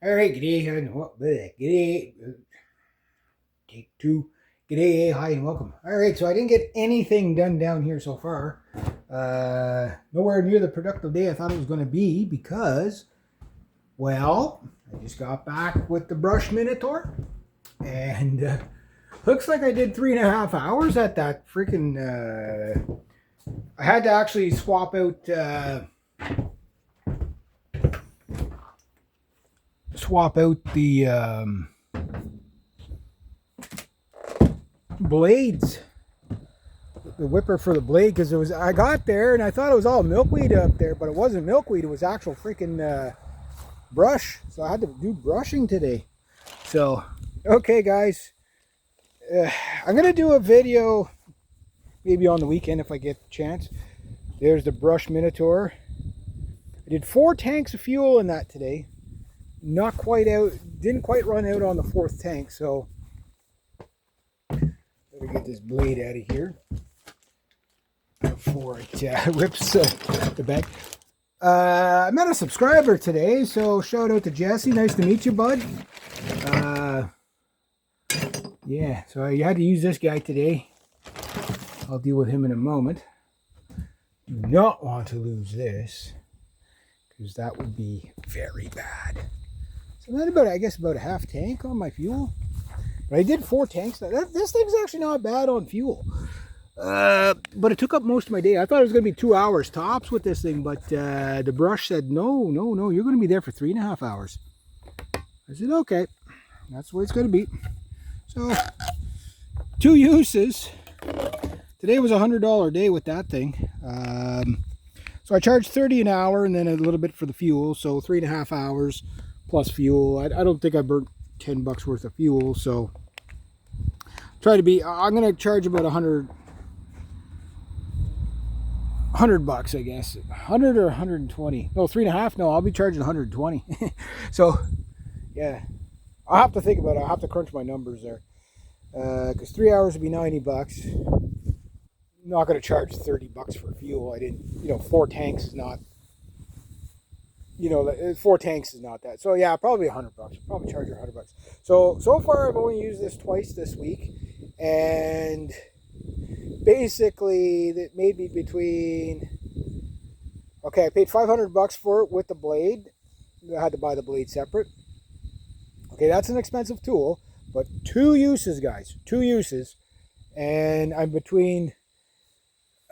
All right, g'day, and g'day, take two. G'day, hi, and welcome. All right, so I didn't get anything done down here so far. Nowhere near the productive day I thought it was going to be because, well, I just got back with the Brush Minotaur, and looks like I did 3.5 hours at that freaking. I had to actually swap out. The blades, the whipper for the blade, because I got there and I thought it was all milkweed up there, but it wasn't milkweed, it was actual freaking brush. So I had to do brushing today. So okay guys, I'm gonna do a video maybe on the weekend if I get the chance. There's the Brush Minotaur. I did 4 tanks of fuel in that today. Not quite out, didn't quite run out on the 4th tank, so better get this blade out of here before it rips the back. I met a subscriber today, so shout out to Jesse. Nice to meet you, bud. Yeah, so I had to use this guy today. I'll deal with him in a moment. Do not want to lose this, because that would be very bad. So that's about, I guess, about a half tank on my fuel. But I did 4 tanks. This thing's actually not bad on fuel. But it took up most of my day. I thought it was going to be 2 hours tops with this thing, but the brush said, no, you're going to be there for 3.5 hours. I said, okay, that's the way it's going to be. So, 2 uses. Today was a $100 day with that thing. So I charged $30 an hour and then a little bit for the fuel. So 3.5 hours. Plus fuel. I don't think I burnt $10 worth of fuel, so try to be. I'm gonna charge about $100, I guess. 100 or 120? No, 3.5. No, I'll be charging 120. So, yeah, I'll have to think about it. I'll have to crunch my numbers there, because 3 hours would be $90. I'm not gonna charge $30 for fuel. I didn't. 4 tanks is not. 4 tanks is not that. So yeah, probably $100. Probably charge her $100. So far I've only used this twice this week, and basically that made me between. Okay, I paid $500 for it with the blade. I had to buy the blade separate. Okay, that's an expensive tool, but 2 uses, guys. 2 uses, and I'm between.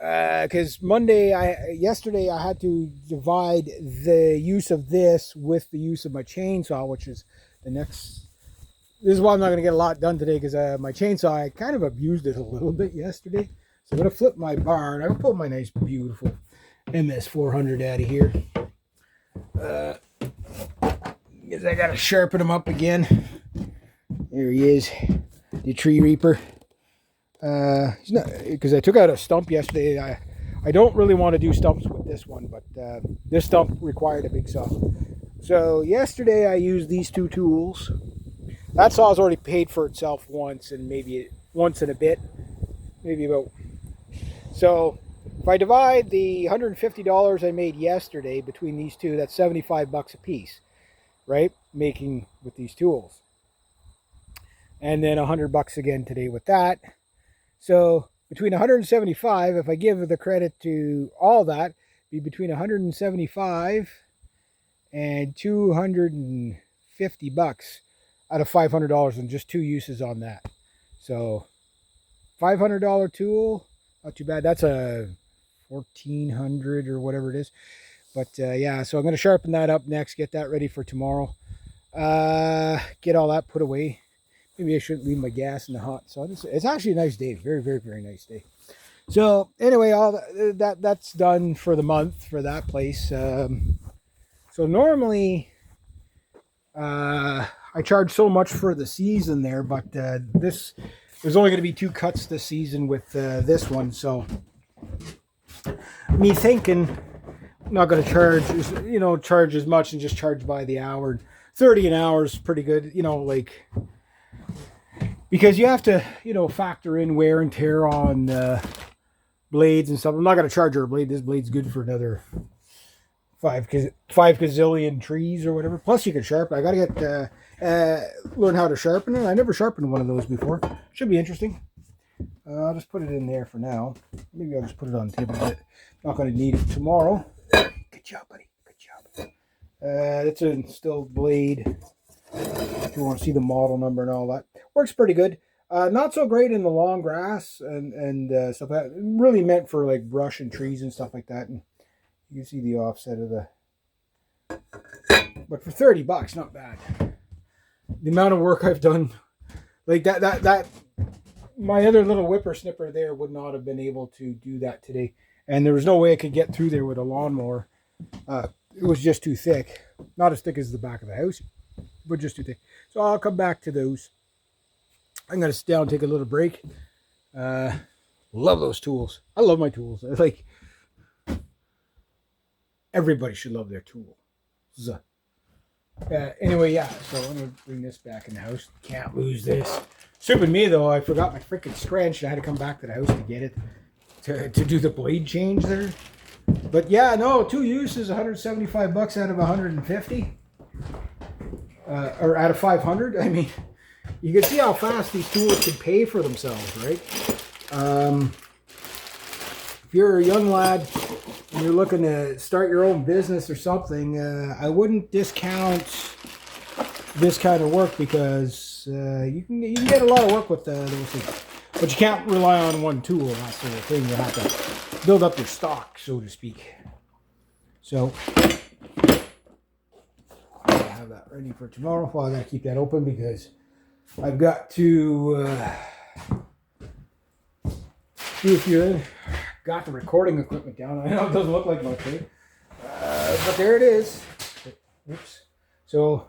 Because yesterday I had to divide the use of this with the use of my chainsaw, which is the next. This is why I'm not going to get a lot done today, because my chainsaw, I kind of abused it a little bit yesterday. So I'm going to flip my bar and I'm going to pull my nice, beautiful MS400 out of here. Because I got to sharpen him up again. There he is, the Tree Reaper. He's not, because I took out a stump yesterday. I don't really want to do stumps with this one, but this stump required a big saw. So yesterday I used these 2 tools. That saw's already paid for itself once, and maybe once in a bit, maybe about. So if I divide the $150 I made yesterday between these 2, that's $75 a piece, right? Making with these tools, and then $100 again today with that. So between 175, if I give the credit to all that, be between 175 and $250 out of $500 and just 2 uses on that. So $500 tool, not too bad. That's a 1400 or whatever it is. But yeah, so I'm going to sharpen that up next, get that ready for tomorrow. Get all that put away. Maybe I shouldn't leave my gas in the hot sun. It's actually a nice day. Very, very, very nice day. So anyway, all that's done for the month for that place. So normally I charge so much for the season there, but there's only going to be 2 cuts this season with this one. So me thinking I'm not going to charge as much and just charge by the hour. 30 an hour is pretty good. Because you have to, factor in wear and tear on blades and stuff. I'm not going to charge her a blade. This blade's good for another five gazillion trees or whatever. Plus, you can sharpen. I gotta get learn how to sharpen it. I never sharpened one of those before. Should be interesting. I'll just put it in there for now. Maybe I'll just put it on the table. But not going to need it tomorrow. Good job, buddy. Good job. It's a still blade. If you want to see the model number and all that, works pretty good. Not so great in the long grass and stuff like that. Really meant for like brush and trees and stuff like that. And you can see the offset of the. But for $30, not bad. The amount of work I've done, like that. My other little whippersnipper there would not have been able to do that today. And there was no way I could get through there with a lawnmower. It was just too thick. Not as thick as the back of the house, but just too thick. So I'll come back to those. I'm going to sit down and take a little break. Love those tools. I love my tools. Like, everybody should love their tools. Anyway, yeah, so I'm going to bring this back in the house. Can't lose this. Stupid me, though. I forgot my freaking scratch. I had to come back to the house to get it, to do the blade change there. But yeah, no, 2 uses, $175 out of 150. Or out of 500. I mean, you can see how fast these tools can pay for themselves, right? If you're a young lad and you're looking to start your own business or something, I wouldn't discount this kind of work because you can get a lot of work with those things. But you can't rely on one tool. That's the thing. You have to build up your stock, so to speak. So I'll have that ready for tomorrow. Well, I gotta keep that open because I've got to do a few. Got the recording equipment down. I know it doesn't look like much, right? But there it is. Oops. So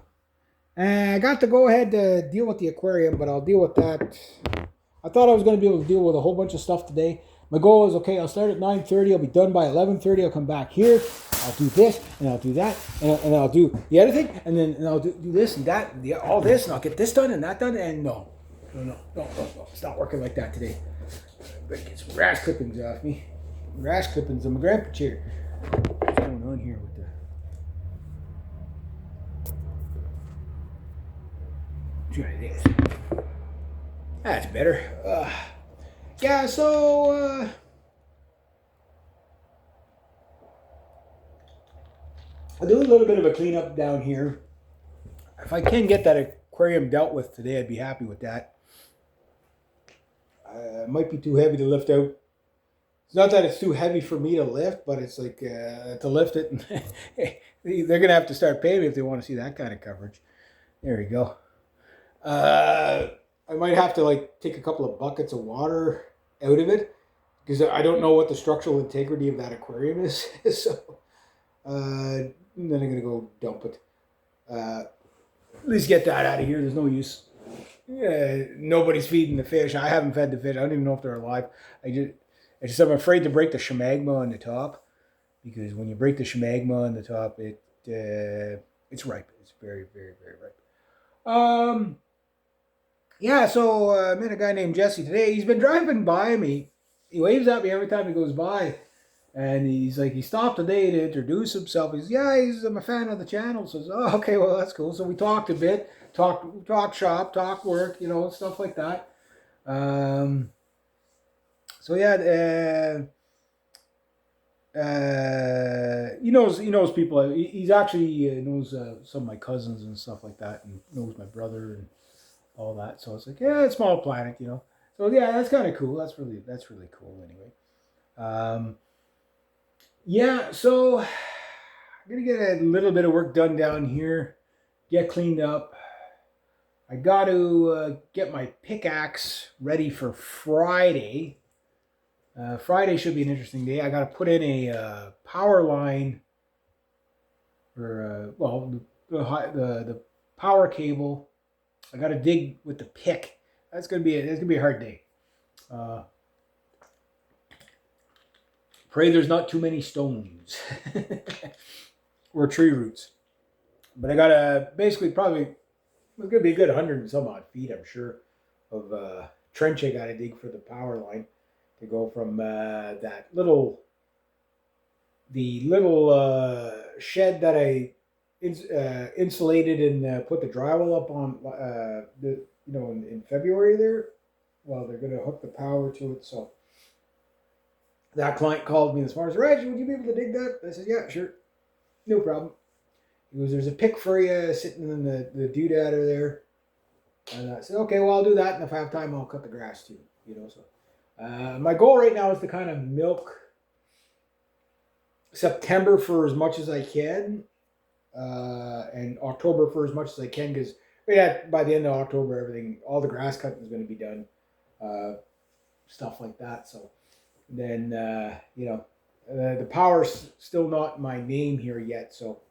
I got to go ahead to deal with the aquarium, but I'll deal with that. I thought I was going to be able to deal with a whole bunch of stuff today. My goal is, okay, I'll start at 9:30. I'll be done by 11:30. I'll come back here. I'll do this, and I'll do that, and I'll do the other thing, and then I'll do this and that, and all this, and I'll get this done and that done, and no. It's not working like that today. Better get some grass clippings off me. Grass clippings on my grandpa chair. What's going on here with the... Try this. That's better. Yeah, so I'll do a little bit of a cleanup down here. If I can get that aquarium dealt with today, I'd be happy with that. It might be too heavy to lift out. It's not that it's too heavy for me to lift, but it's like to lift it. They're going to have to start paying me if they want to see that kind of coverage. There we go. I might have to like take a couple of buckets of water out of it because I don't know what the structural integrity of that aquarium is. So then I'm going to go dump it. At least get that out of here. There's no use. Nobody's feeding the fish. I haven't fed the fish. I don't even know if they're alive. I'm afraid to break the shemagma on the top because when you break the shemagma on the top, it's ripe. It's very, very, very ripe. Yeah, so I met a guy named Jesse today. He's been driving by me. He waves at me every time he goes by. And he's like, he stopped today to introduce himself. He says, yeah, I'm a fan of the channel. Says, oh, okay, well, that's cool. So we talked a bit, talk shop, talk work, stuff like that. So yeah, he knows people. He's actually knows some of my cousins and stuff like that, and knows my brother and all that. So it's like, yeah, it's small planet, So yeah, that's kind of cool. That's really cool. Anyway, yeah. So I'm gonna get a little bit of work done down here, get cleaned up. I got to get my pickaxe ready for Friday. Friday should be an interesting day. I got to put in a power line, or the power cable. I got to dig with the pick. That's gonna be a hard day. Pray there's not too many stones or tree roots. But I got to basically it's gonna be a good 100 and some odd feet, I'm sure, of trench I got to dig for the power line. To go from that little the little shed that I insulated and put the drywall up on in February there. Well, they're going to hook the power to it. So that client called me this morning. Reggie, would you be able to dig that? I said, yeah, sure. No problem. He goes, there's a pick for you sitting in the doodad over there. And I said, okay, well, I'll do that. And if I have time, I'll cut the grass too. So my goal right now is to kind of milk September for as much as I can. And October for as much as I can, because by the end of October, all the grass cutting is going to be done, stuff like that. So then, the power's still not my name here yet. So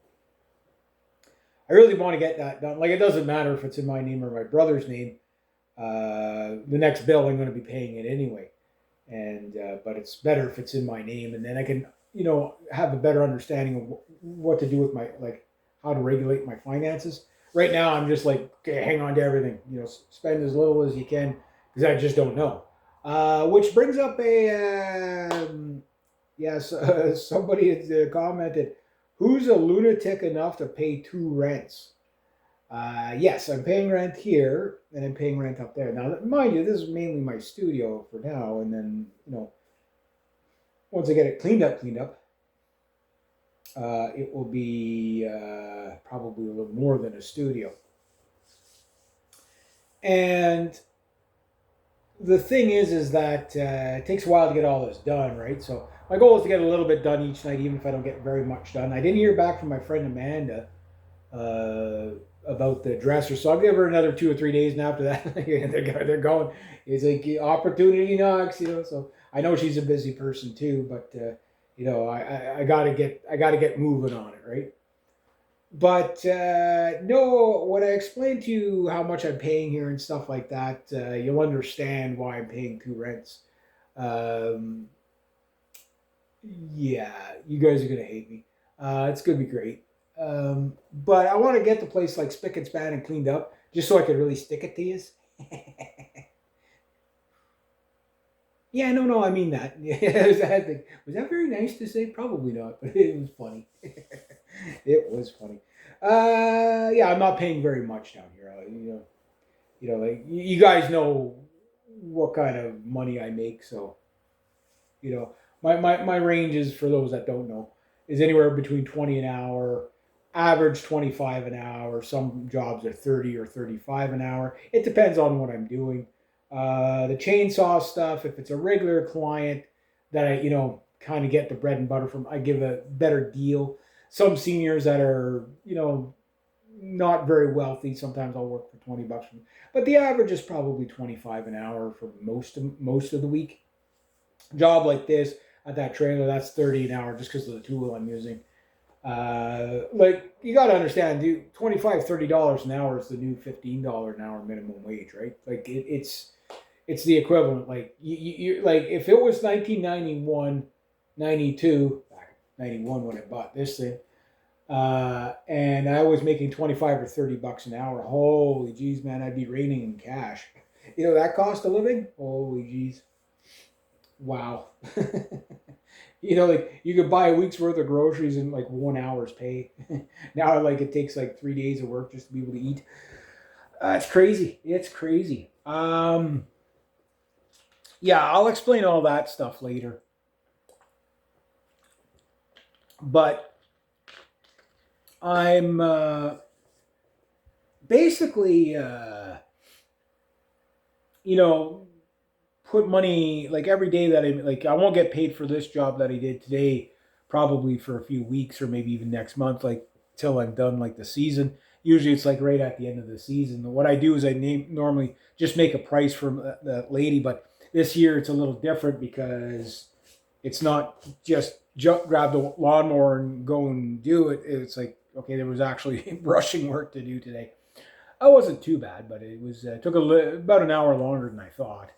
I really want to get that done. Like, it doesn't matter if it's in my name or my brother's name. The next bill, I'm going to be paying it anyway. And but it's better if it's in my name, and then I can, have a better understanding of what to do with how to regulate my finances. Right now, I'm just like, okay, hang on to everything. Spend as little as you can, because I just don't know. Which brings up somebody had commented, who's a lunatic enough to pay 2 rents? Yes, I'm paying rent here, and I'm paying rent up there. Now, mind you, this is mainly my studio for now, and then, once I get it cleaned up, it will be probably a little more than a studio. And the thing is that it takes a while to get all this done, right? So my goal is to get a little bit done each night, even if I don't get very much done. I didn't hear back from my friend Amanda about the dresser, so I'll give her another 2 or 3 days, and after that, they're going. It's like opportunity knocks, So I know she's a busy person too, but I gotta get moving on it, right? But no, when I explain to you how much I'm paying here and stuff like that, you'll understand why I'm paying 2 rents. Yeah, you guys are gonna hate me. It's gonna be great. But I want to get the place like spick and span and cleaned up, just so I could really stick it to you. Yeah, no, I mean that. Was that very nice to say? Probably not, but it was funny. It was funny. Yeah, I'm not paying very much down here. Like you guys know what kind of money I make, so my range is, for those that don't know, is anywhere between 20 an hour, average 25 an hour. Some jobs are 30 or 35 an hour. It depends on what I'm doing. The chainsaw stuff, if it's a regular client that I, kind of get the bread and butter from, I give a better deal. Some seniors that are, not very wealthy, sometimes I'll work for $20 from them. But the average is probably 25 an hour for most of the week. Job like this at that trailer, that's 30 an hour just because of the tool I'm using. You got to understand, dude, $25-$30 an hour is the new $15 an hour minimum wage, right? Like it's the equivalent. Like you like, if it was 1991, 92, 91 when I bought this thing, and I was making 25 or $30 an hour, holy geez, man, I'd be raining in cash. That cost of living, holy geez, wow. Like you could buy a week's worth of groceries in like 1 hour's pay. Now, it takes like 3 days of work just to be able to eat. It's crazy. It's crazy. Yeah, I'll explain all that stuff later. But I'm basically, put money, like, every day that I won't get paid for this job that I did today, probably for a few weeks or maybe even next month, like till I'm done like the season. Usually it's like right at the end of the season. What I do is I normally just make a price for that lady, but this year it's a little different because it's not just grab the lawnmower and go and do it. It's like, okay, there was actually brushing work to do today. It wasn't too bad, but it was took about an hour longer than I thought.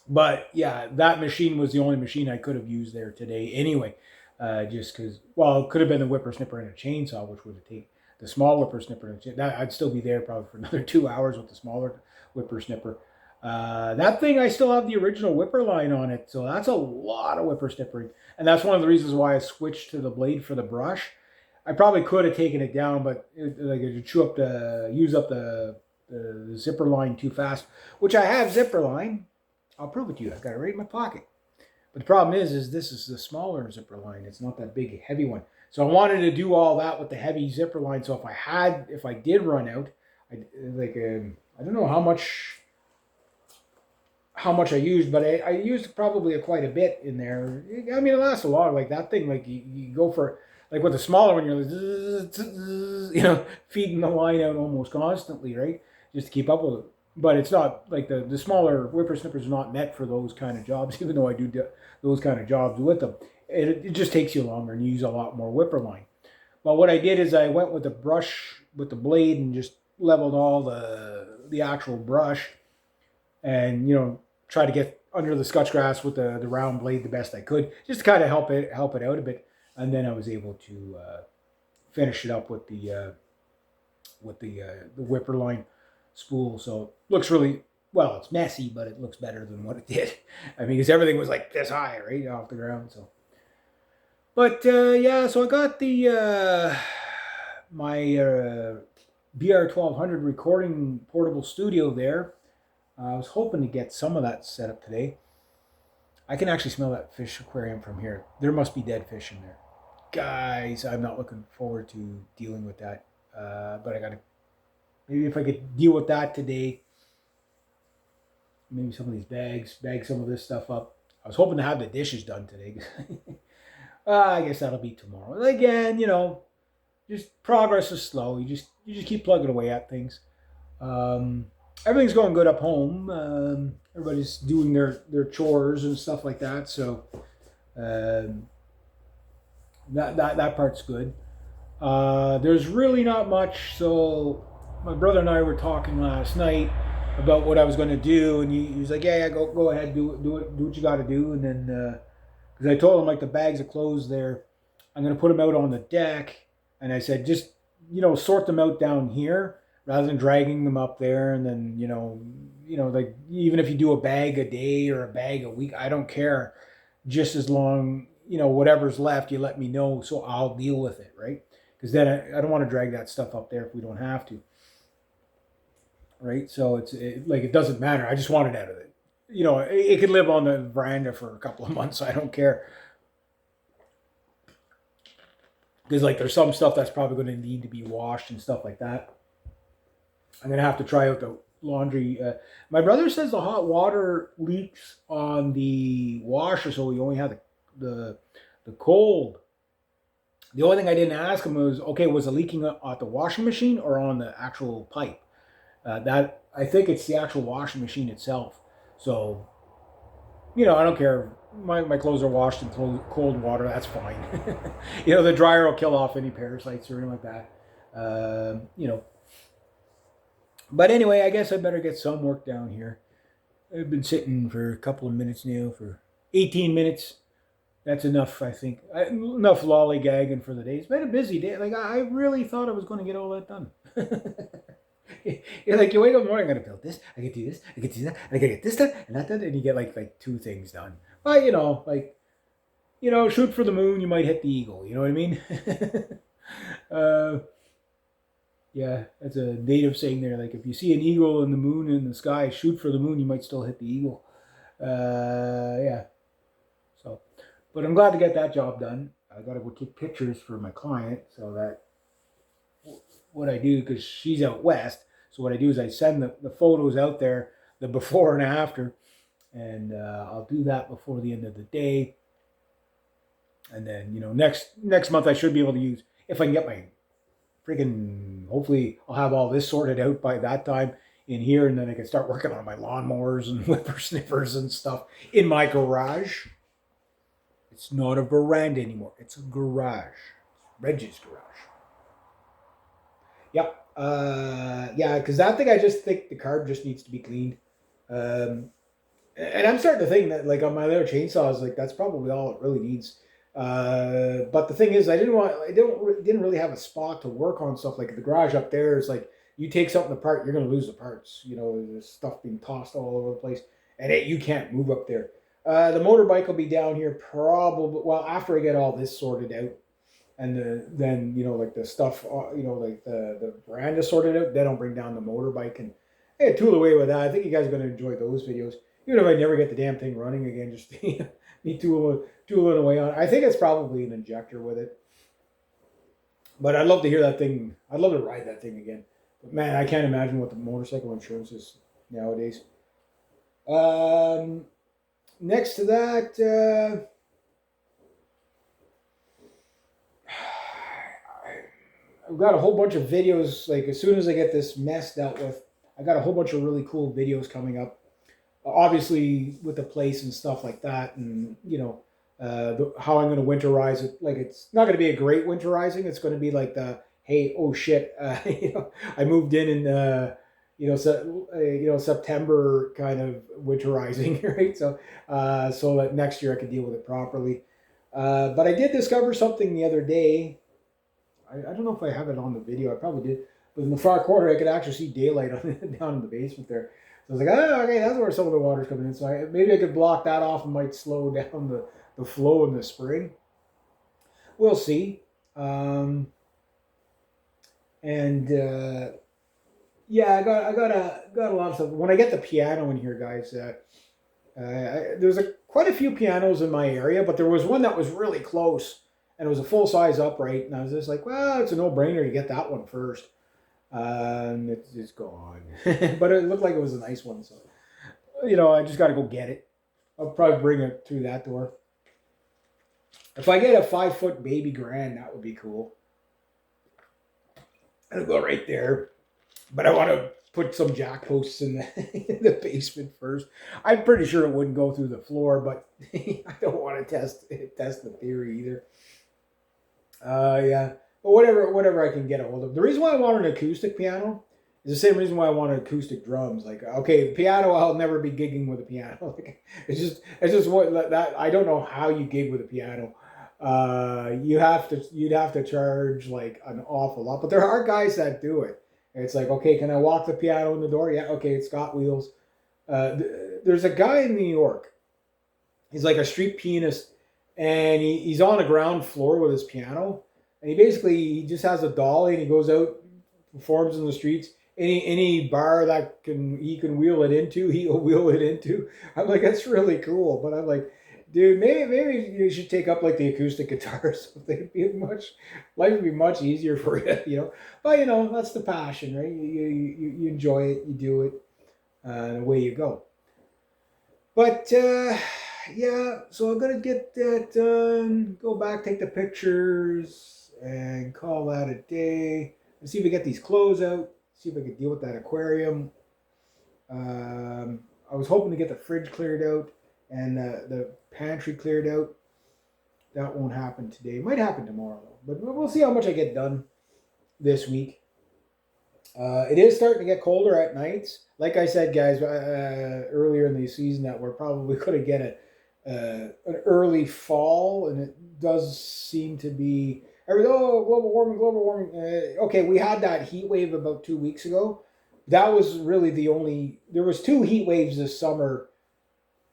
But yeah, that machine was the only machine I could have used there today anyway. Just because, well, it could have been a whippersnipper and a chainsaw, which would take the small whippersnipper. I'd still be there probably for another 2 hours with the smaller whippersnipper. That thing, I still have the original whipper line on it, so that's a lot of whipper snippering. And that's one of the reasons why I switched to the blade for the brush. I probably could have taken it down, but it use up the zipper line too fast, which I have zipper line. I'll prove it to you. I've got it right in my pocket. But the problem is this is the smaller zipper line. It's not that big, heavy one. So I wanted to do all that with the heavy zipper line. So if I did run out, I don't know how much I used, but I used probably quite a bit in there. I mean, it lasts a lot. Like that thing, like you go for, like with the smaller one, you're like, feeding the line out almost constantly, right? Just to keep up with it. But it's not like the smaller whippersnippers are not meant for those kind of jobs, even though I do those kind of jobs with them. It just takes you longer and you use a lot more whipper line. But what I did is I went with the brush, with the blade, and just leveled all the actual brush, and try to get under the Scotchgrass with the round blade the best I could, just to kind of help it out a bit. And then I was able to finish it up with the whipper line spool. So it looks really well. It's messy, but it looks better than what it did. I mean, because everything was like this high, right off the ground. So, but yeah, so I got the my BR1200 recording portable studio there. I was hoping to get some of that set up today. I can actually smell that fish aquarium from here. There must be dead fish in there. Guys, I'm not looking forward to dealing with that. But I gotta, maybe if I could deal with that today, maybe some of these bag some of this stuff up. I was hoping to have the dishes done today. I guess that'll be tomorrow. Again, just progress is slow. You just keep plugging away at things. Everything's going good up home. Everybody's doing their chores and stuff like that. So that part's good. There's really not much. So my brother and I were talking last night about what I was going to do, and he was like, "Yeah, go ahead, do what you got to do." And then because I told him, like, the bags of clothes there, I'm going to put them out on the deck, and I said, just sort them out down here, rather than dragging them up there. And then, like, even if you do a bag a day or a bag a week, I don't care. Just as long, whatever's left, you let me know, so I'll deal with it, right? Because then I don't want to drag that stuff up there if we don't have to, right? So it doesn't matter. I just want it out of it. It could live on the veranda for a couple of months. I don't care. Because, like, there's some stuff that's probably going to need to be washed and stuff like that. I'm going to have to try out the laundry. My brother says the hot water leaks on the washer, so we only have the cold. The only thing I didn't ask him was, okay, was it leaking at the washing machine or on the actual pipe? That I think it's the actual washing machine itself. So, I don't care. My clothes are washed in cold water. That's fine. The dryer will kill off any parasites or anything like that. But anyway, I guess I better get some work down here. I've been sitting for a couple of minutes now, for 18 minutes. That's enough, I think. Enough lollygagging for the day. It's been a busy day. Like, I really thought I was going to get all that done. You're like, you wake up in the morning, I gotta build this, I can do this, I can do that, and I gotta get this done and that done, and you get like 2 things done. But shoot for the moon, you might hit the eagle. You know what I mean? Yeah, that's a native saying there. Like, if you see an eagle and the moon in the sky, shoot for the moon, you might still hit the eagle. Yeah. So, but I'm glad to get that job done. I gotta go take pictures for my client, so that what I do, because she's out west. So what I do is I send the photos out there, the before and after, and I'll do that before the end of the day. And then, next month I should be able to use, if I can get my friggin', hopefully I'll have all this sorted out by that time in here, and then I can start working on my lawnmowers and whippersnippers and stuff in my garage. It's not a veranda anymore. It's a garage. Reggie's garage. Yep. Yeah, because I think the carb just needs to be cleaned. And I'm starting to think that, like, on my other chainsaws, like, that's probably all it really needs. But the thing is, I didn't really have a spot to work on stuff. Like, the garage up there is like You take something apart, you're going to lose the parts. You know, there's stuff being tossed all over the place, and you can't move up there. The motorbike will be down here probably, well, after I get all this sorted out, and then like the stuff, like the brand is sorted out. Then I'll bring down the motorbike and tool away with that. I think you guys are going to enjoy those videos, even if I never get the damn thing running again. Just me tooling away on it. I think it's probably an injector with it, but I'd love to hear that thing. I'd love to ride that thing again. But man, I can't imagine what the motorcycle insurance is nowadays. Next to that. I've got a whole bunch of videos. Like as soon as I get this mess dealt with, I got a whole bunch of really cool videos coming up. Obviously with the place and stuff like that, and how I'm going to winterize it. Like it's not going to be a great winterizing. It's going to be like the hey, oh shit, I moved in September kind of winterizing, right? So that next year I could deal with it properly. But I did discover something the other day. I don't know if I have it on the video. I probably did. But in the far corner, I could actually see daylight down in the basement there. So I was like, oh, okay, that's where some of the water's coming in. So maybe I could block that off and might slow down the flow in the spring. We'll see. I got a lot of stuff. When I get the piano in here, guys, there's quite a few pianos in my area, but there was one that was really close. And it was a full-size upright, and I was just like, well, it's a no-brainer to get that one first. And it's gone. But it looked like it was a nice one, so, I just got to go get it. I'll probably bring it through that door. If I get a 5-foot baby grand, that would be cool. It'll go right there. But I want to put some jack posts in the basement first. I'm pretty sure it wouldn't go through the floor, but I don't want to test the theory either. But whatever I can get a hold of. The reason why I want an acoustic piano is the same reason why I want acoustic drums. Like, okay, piano, I'll never be gigging with a piano. It's just what that I don't know how you gig with a piano. You'd have to charge like an awful lot, but there are guys that do it. And it's like, okay, can I walk the piano in the door? Yeah, okay, it's got wheels. There's a guy in New York. He's like a street pianist. And he's on the ground floor with his piano, and he just has a dolly, and he goes out, performs in the streets. Any bar that he can wheel it into, he'll wheel it into. I'm like, that's really cool. But I'm like, dude, maybe you should take up like the acoustic guitar or something. Life would be much easier for you, But that's the passion, right? You enjoy it, you do it, and away you go. But so I'm gonna get that done. Go back, take the pictures, and call that a day. And see if we get these clothes out. See if I can deal with that aquarium. I was hoping to get the fridge cleared out and the pantry cleared out. That won't happen today. Might happen tomorrow, but we'll see how much I get done this week. It is starting to get colder at nights. Like I said, guys, earlier in the season, that we're probably going to get an early fall, and it does seem to be. Global warming. Okay, we had that heat wave about 2 weeks ago. That was really the only. There was 2 heat waves this summer.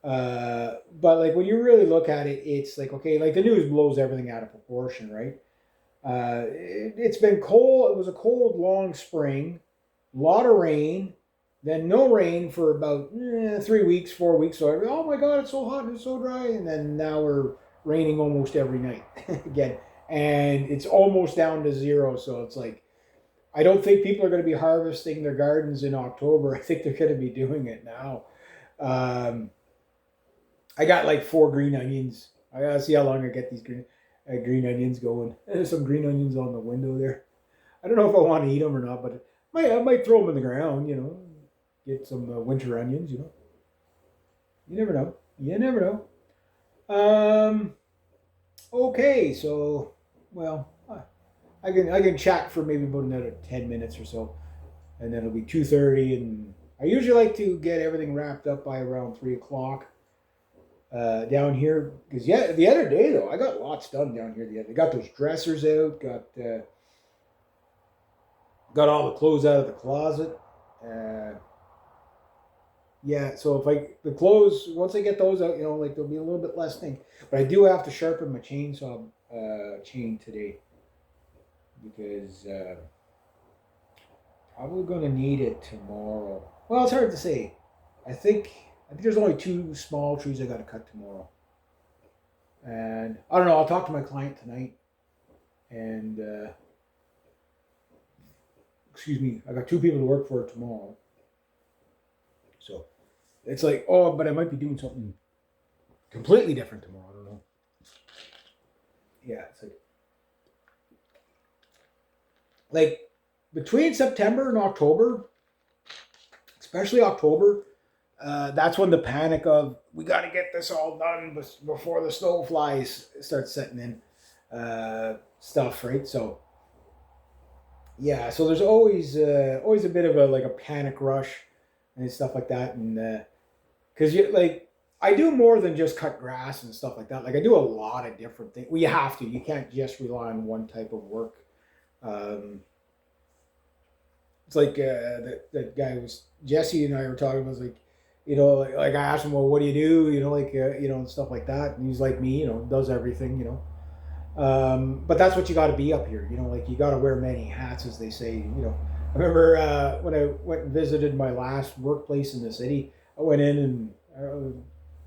But like when you really look at it, it's like, okay, like the news blows everything out of proportion, right? It's been cold. It was a cold, long spring, a lot of rain, then no rain for about 3 weeks, 4 weeks. So oh my God, it's so hot and it's so dry. And then now we're raining almost every night again. And it's almost down to 0. So it's like, I don't think people are going to be harvesting their gardens in October. I think they're going to be doing it now. I got like 4 green onions. I got to see how long I get these green onions going. There's some green onions on the window there. I don't know if I want to eat them or not, but I might throw them in the ground, get some winter onions, You never know. You never know. Okay, so, well, I can chat for maybe about another 10 minutes or so, and then it'll be 2:30, and I usually like to get everything wrapped up by around 3 o'clock. Down here, because the other day though, I got lots done down here. They got those dressers out. got all the clothes out of the closet. Yeah, so the clothes, once I get those out, like there'll be a little bit less thing. But I do have to sharpen my chainsaw chain today because probably going to need it tomorrow. Well, it's hard to say. I think there's only 2 small trees I got to cut tomorrow, and I don't know. I'll talk to my client tonight, and excuse me, I got 2 people to work for tomorrow, so it's like, oh, but I might be doing something completely different tomorrow. I don't know. Yeah, it's like between September and October, especially October, that's when the panic of we got to get this all done before the snow flies starts setting in, stuff, right? So yeah, so there's always a bit of a panic rush and stuff like that, and because you like I do more than just cut grass and stuff like that. Like I do a lot of different things. Well, you have to. You can't just rely on one type of work. Um, it's like that guy was Jesse and I were talking about. Like, like I asked him, well, what do you do? And stuff like that. And he's like me, does everything. But that's what you got to be up here. Like you got to wear many hats, as they say. I remember when I went and visited my last workplace in the city. I went in and a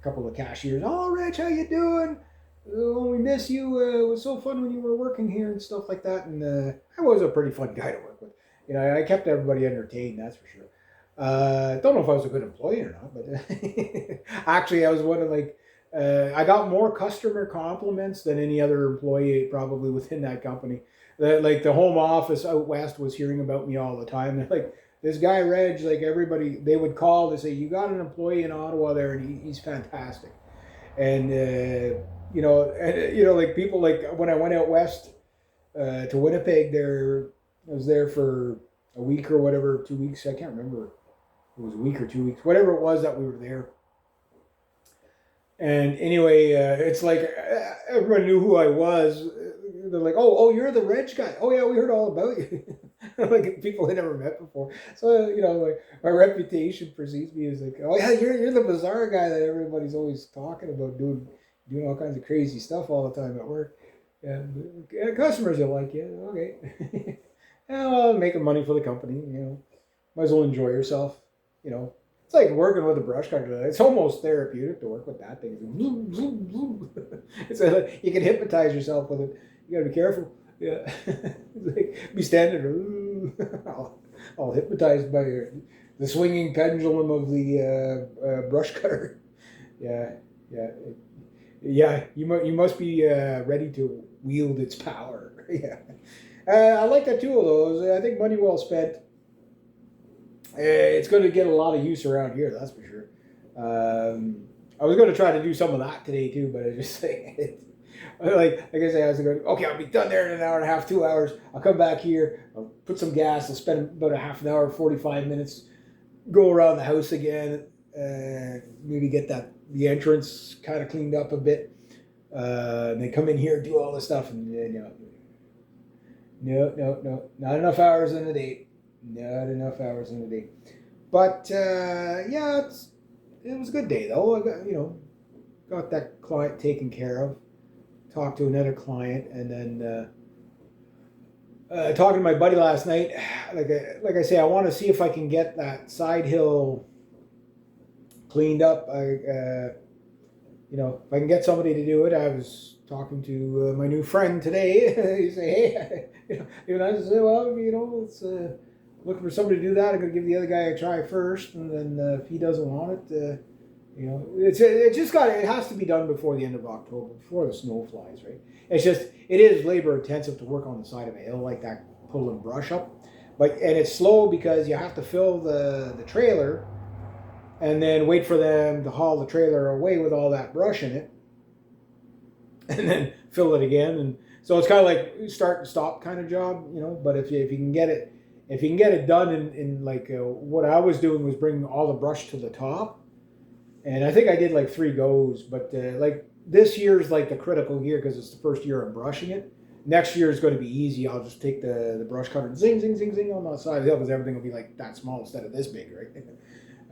couple of cashiers. Oh, Rich, how you doing? Oh, we miss you. It was so fun when you were working here and stuff like that. And I was a pretty fun guy to work with. I kept everybody entertained. That's for sure. Don't know if I was a good employee or not, but actually, I was one of I got more customer compliments than any other employee probably within that company. The home office out west was hearing about me all the time. They're like, this guy Reg, like everybody, they would call to say, you got an employee in Ottawa there, and he's fantastic. And like people, like when I went out west to Winnipeg, I was there for a week or whatever, 2 weeks. I can't remember. It was a week or 2 weeks, whatever it was that we were there. And anyway, it's like everyone knew who I was. They're like, oh, you're the Reg guy. Oh yeah, we heard all about you. Like people I never met before. So like my reputation precedes me as like, oh yeah, you're the bizarre guy that everybody's always talking about, doing all kinds of crazy stuff all the time at work. And customers will like you. Okay, well, making money for the company. Might as well enjoy yourself. It's like working with a brush cutter. It's almost therapeutic to work with that thing. It's like you can hypnotize yourself with it. You gotta be careful. Yeah, it's like be standing there, all hypnotized by the swinging pendulum of the brush cutter. Yeah, yeah, yeah. You must be ready to wield its power. Yeah, I like that tool though. I think money well spent. It's going to get a lot of use around here, that's for sure. I was going to try to do some of that today too, but I just like I say, I was going, okay, I'll be done there in an hour and a half, 2 hours. I'll come back here, I'll put some gas, I'll spend about a half an hour, 45 minutes, go around the house again, maybe get the entrance kind of cleaned up a bit, and then come in here, do all this stuff, and no, not enough hours in the day. Not enough hours in the day, but yeah, it was a good day though. I got that client taken care of. Talked to another client, and then talking to my buddy last night. Like I say, I want to see if I can get that side hill cleaned up. If I can get somebody to do it. I was talking to my new friend today. He say, hey, I just say, well, it's. Looking for somebody to do that. I'm going to give the other guy a try first, and then if he doesn't want it, it has to be done before the end of October, before the snow flies, right? It is labor intensive to work on the side of a hill like that, pulling brush up, and it's slow because you have to fill the trailer, and then wait for them to haul the trailer away with all that brush in it, and then fill it again, and so it's kind of like start and stop kind of job, But if you can get it. If you can get it done in what I was doing was bringing all the brush to the top, and I think I did like 3 goes. But like this year's like the critical year because it's the first year I'm brushing it. next year is going to be easy. I'll just take the brush cutter and zing, zing, zing, zing on the side of the hill because everything will be like that small instead of this big, right?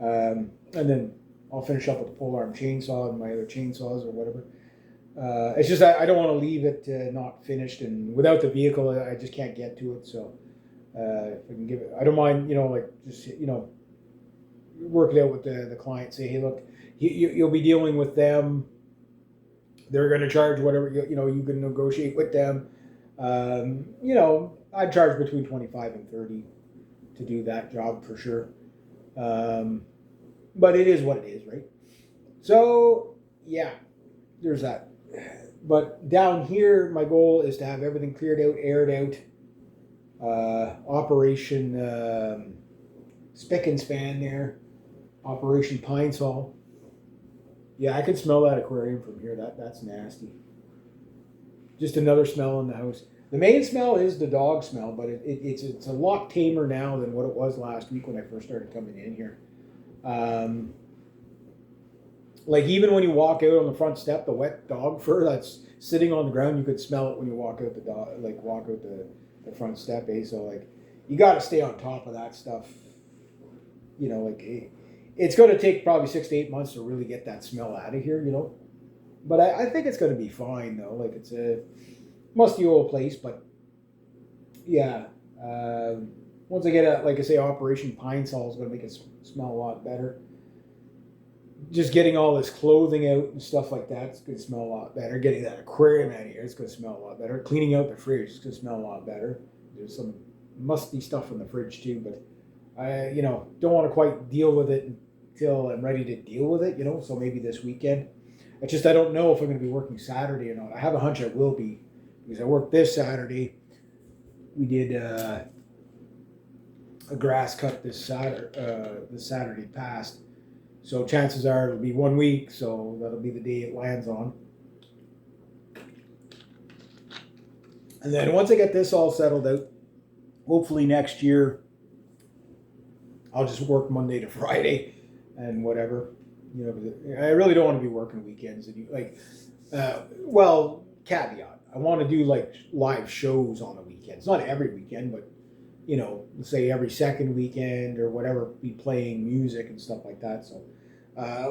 And then I'll finish up with the pole arm chainsaw and my other chainsaws or whatever. It's just I don't want to leave it not finished, and without the vehicle, I just can't get to it. So if I can give it, I don't mind, like just work it out with the client. Say, hey, look, you'll be dealing with them. They're going to charge whatever you can negotiate with them. I'd charge between 25 and 30 to do that job for sure. But it is what it is, right? So yeah, there's that. But down here, my goal is to have everything cleared out, aired out. Operation Spick and Span there. Operation Pine Sol. Yeah, I can smell that aquarium from here. That's nasty. Just another smell in the house. The main smell is the dog smell, but it's a lot tamer now than what it was last week when I first started coming in here. Like even when you walk out on the front step, the wet dog fur that's sitting on the ground, you could smell it when you walk out the front step, eh? So like you got to stay on top of that stuff. It's going to take probably 6 to 8 months to really get that smell out of here, But I think it's going to be fine though. Like it's a musty old place, but yeah. Once I get like I say, Operation Pine Sol is going to make it smell a lot better. Just getting all this clothing out and stuff like that, it's going to smell a lot better. Getting that aquarium out of here, it's going to smell a lot better. Cleaning out the fridge, it's going to smell a lot better. There's some musty stuff in the fridge too, but I, don't want to quite deal with it until I'm ready to deal with it, so maybe this weekend. It's just I don't know if I'm going to be working Saturday or not. I have a hunch I will be because I worked this Saturday. We did a grass cut this Saturday past. So chances are it'll be 1 week, so that'll be the day it lands on. And then once I get this all settled out, hopefully next year, I'll just work Monday to Friday and whatever. I really don't want to be working weekends. And caveat, I want to do like live shows on the weekends. Not every weekend, but let's say every second weekend or whatever, be playing music and stuff like that. So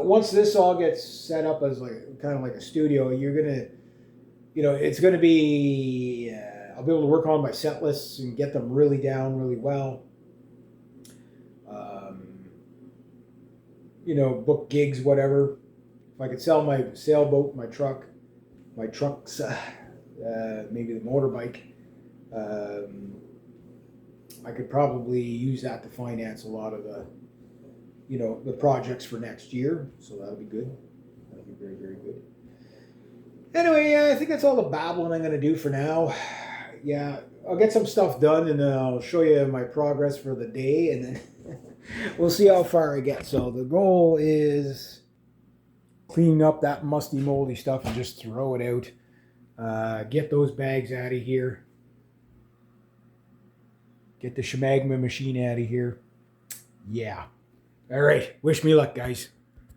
once this all gets set up as like kind of like a studio, you're gonna, it's gonna be. I'll be able to work on my set lists and get them really down really well. Book gigs, whatever. If I could sell my sailboat, my trucks, maybe the motorbike. I could probably use that to finance a lot of the projects for next year. So that'll be good. That'll be very, very good. Anyway, I think that's all the babbling I'm going to do for now. Yeah, I'll get some stuff done and I'll show you my progress for the day, and then we'll see how far I get. So the goal is clean up that musty, moldy stuff and just throw it out. Get those bags out of here. Get the Shemagma machine out of here. Yeah. All right. Wish me luck, guys.